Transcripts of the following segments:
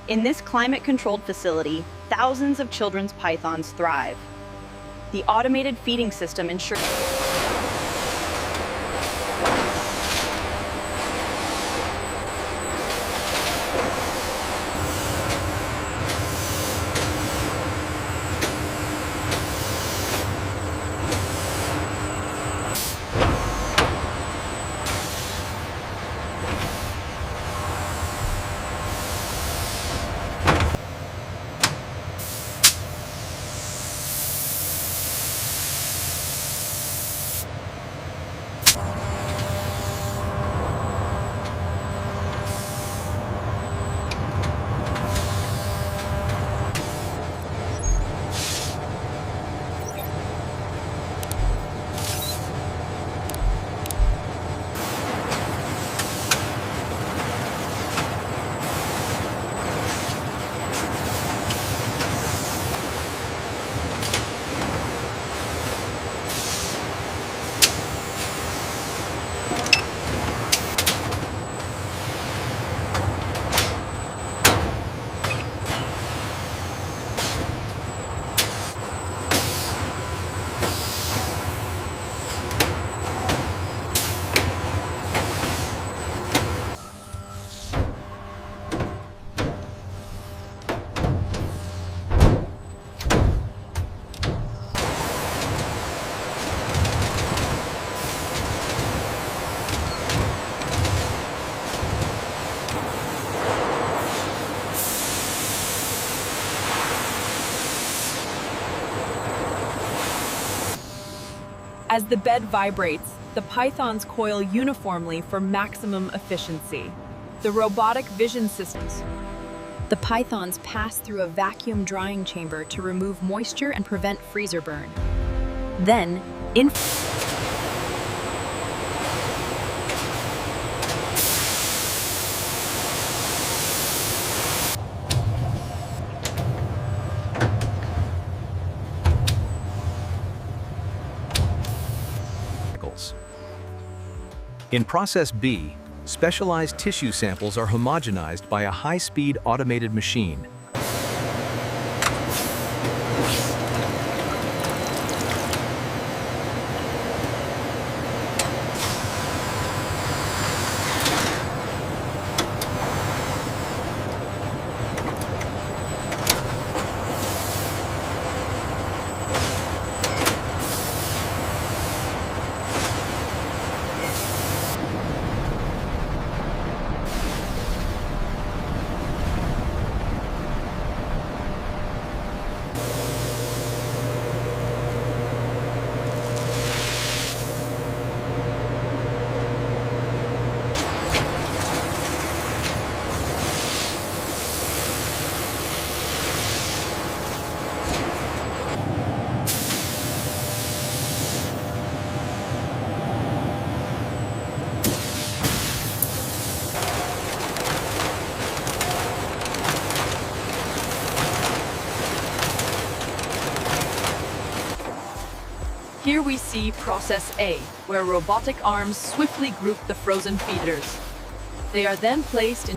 In this climate-controlled facility, thousands of children's pythons thrive. The automated feeding system ensures As the bed vibrates, the pythons coil uniformly for maximum efficiency. The robotic vision systems. The pythons pass through a vacuum drying chamber to remove moisture and prevent freezer burn. Then, In Process B, specialized tissue samples are homogenized by a high-speed automated machine. here we see Process A, where robotic arms swiftly group the frozen feeders. They are then placed in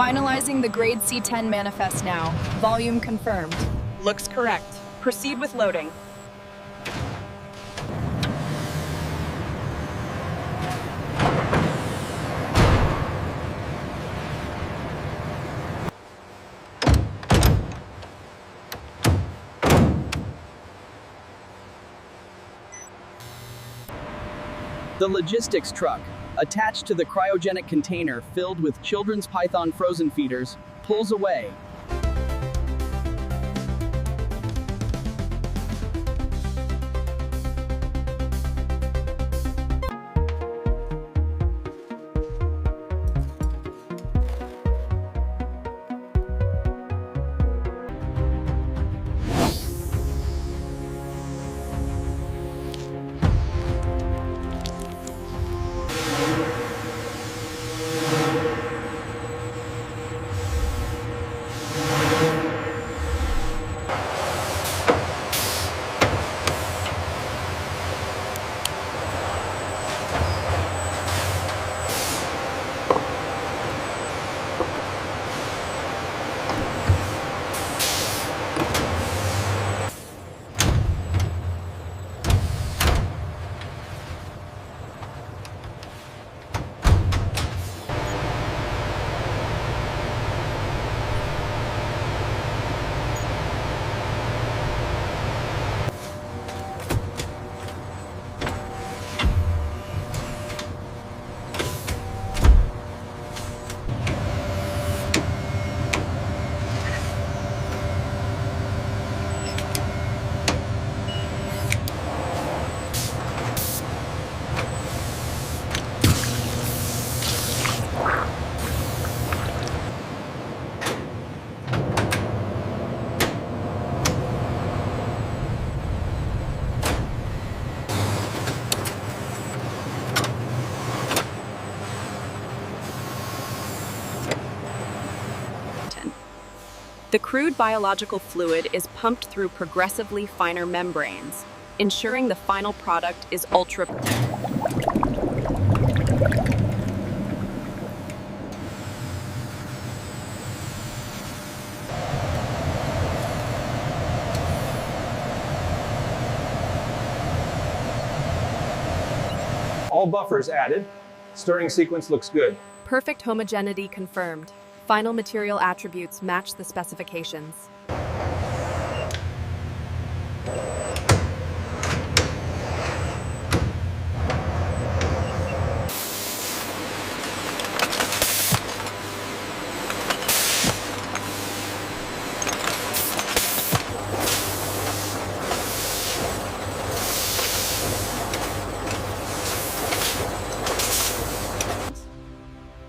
Finalizing the grade C-10 manifest now. Volume confirmed. Looks correct. Proceed with loading. The logistics truck, attached to the cryogenic container filled with children's python frozen feeders, pulls away. The crude biological fluid is pumped through progressively finer membranes, ensuring the final product is ultra. All buffers added. Stirring sequence looks good. Perfect homogeneity confirmed. Final material attributes match the specifications.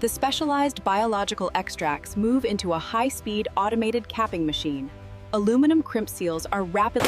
The specialized biological extracts move into a high-speed automated capping machine. Aluminum crimp seals are rapidly...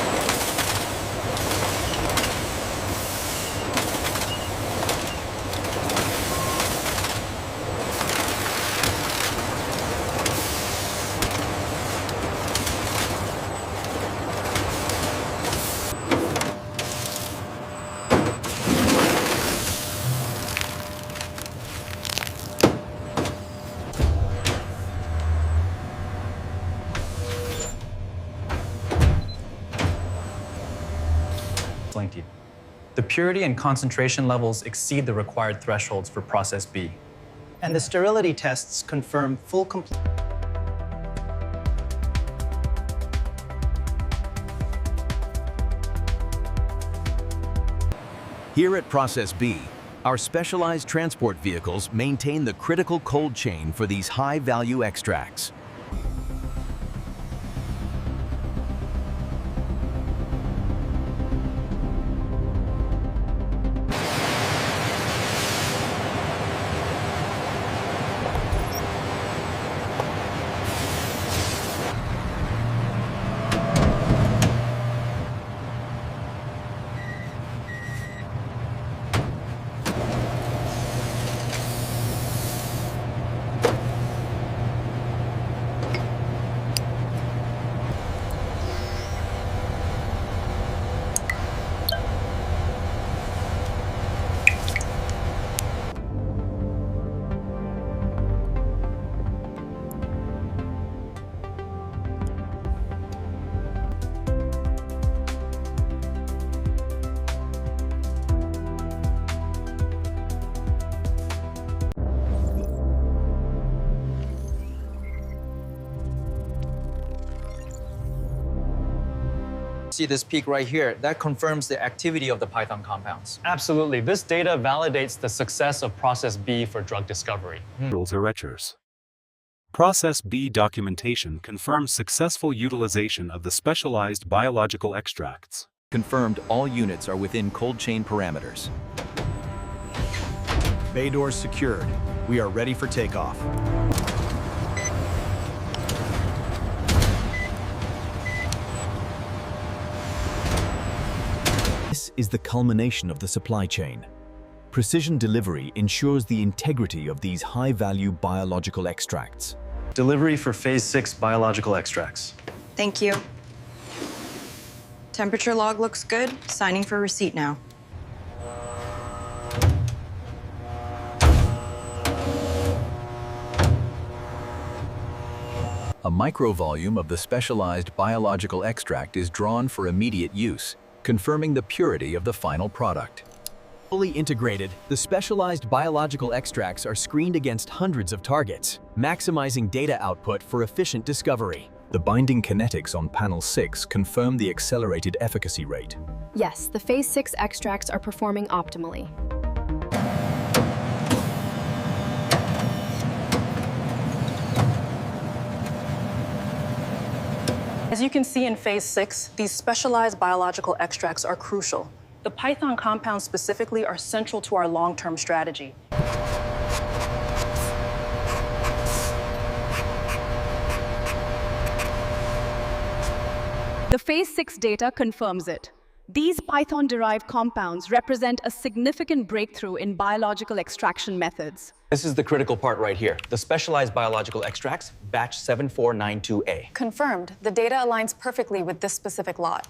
The purity and concentration levels exceed the required thresholds for process B. And the sterility tests confirm full compliance. Here at Process B, our specialized transport vehicles maintain the critical cold chain for these high-value extracts. See this peak right here, that confirms the activity of the python compounds. Absolutely. This data validates the success of Process B for drug discovery. Process B documentation confirms successful utilization of the specialized biological extracts. Confirmed all units are within cold chain parameters. Bay doors secured. We are ready for takeoff. This is the culmination of the supply chain. Precision delivery ensures the integrity of these high-value biological extracts. Delivery for Phase 6 biological extracts. Thank you. Temperature log looks good. Signing for receipt now. A microvolume of the specialized biological extract is drawn for immediate use, confirming the purity of the final product. Fully integrated, the specialized biological extracts are screened against hundreds of targets, maximizing data output for efficient discovery. The binding kinetics on panel 6 confirm the accelerated efficacy rate. Yes, the Phase 6 extracts are performing optimally. As you can see in Phase 6, these specialized biological extracts are crucial. The python compounds specifically are central to our long-term strategy. The Phase 6 data confirms it. These python-derived compounds represent a significant breakthrough in biological extraction methods. This is the critical part right here. The specialized biological extracts, batch 7492A. Confirmed. The data aligns perfectly with this specific lot.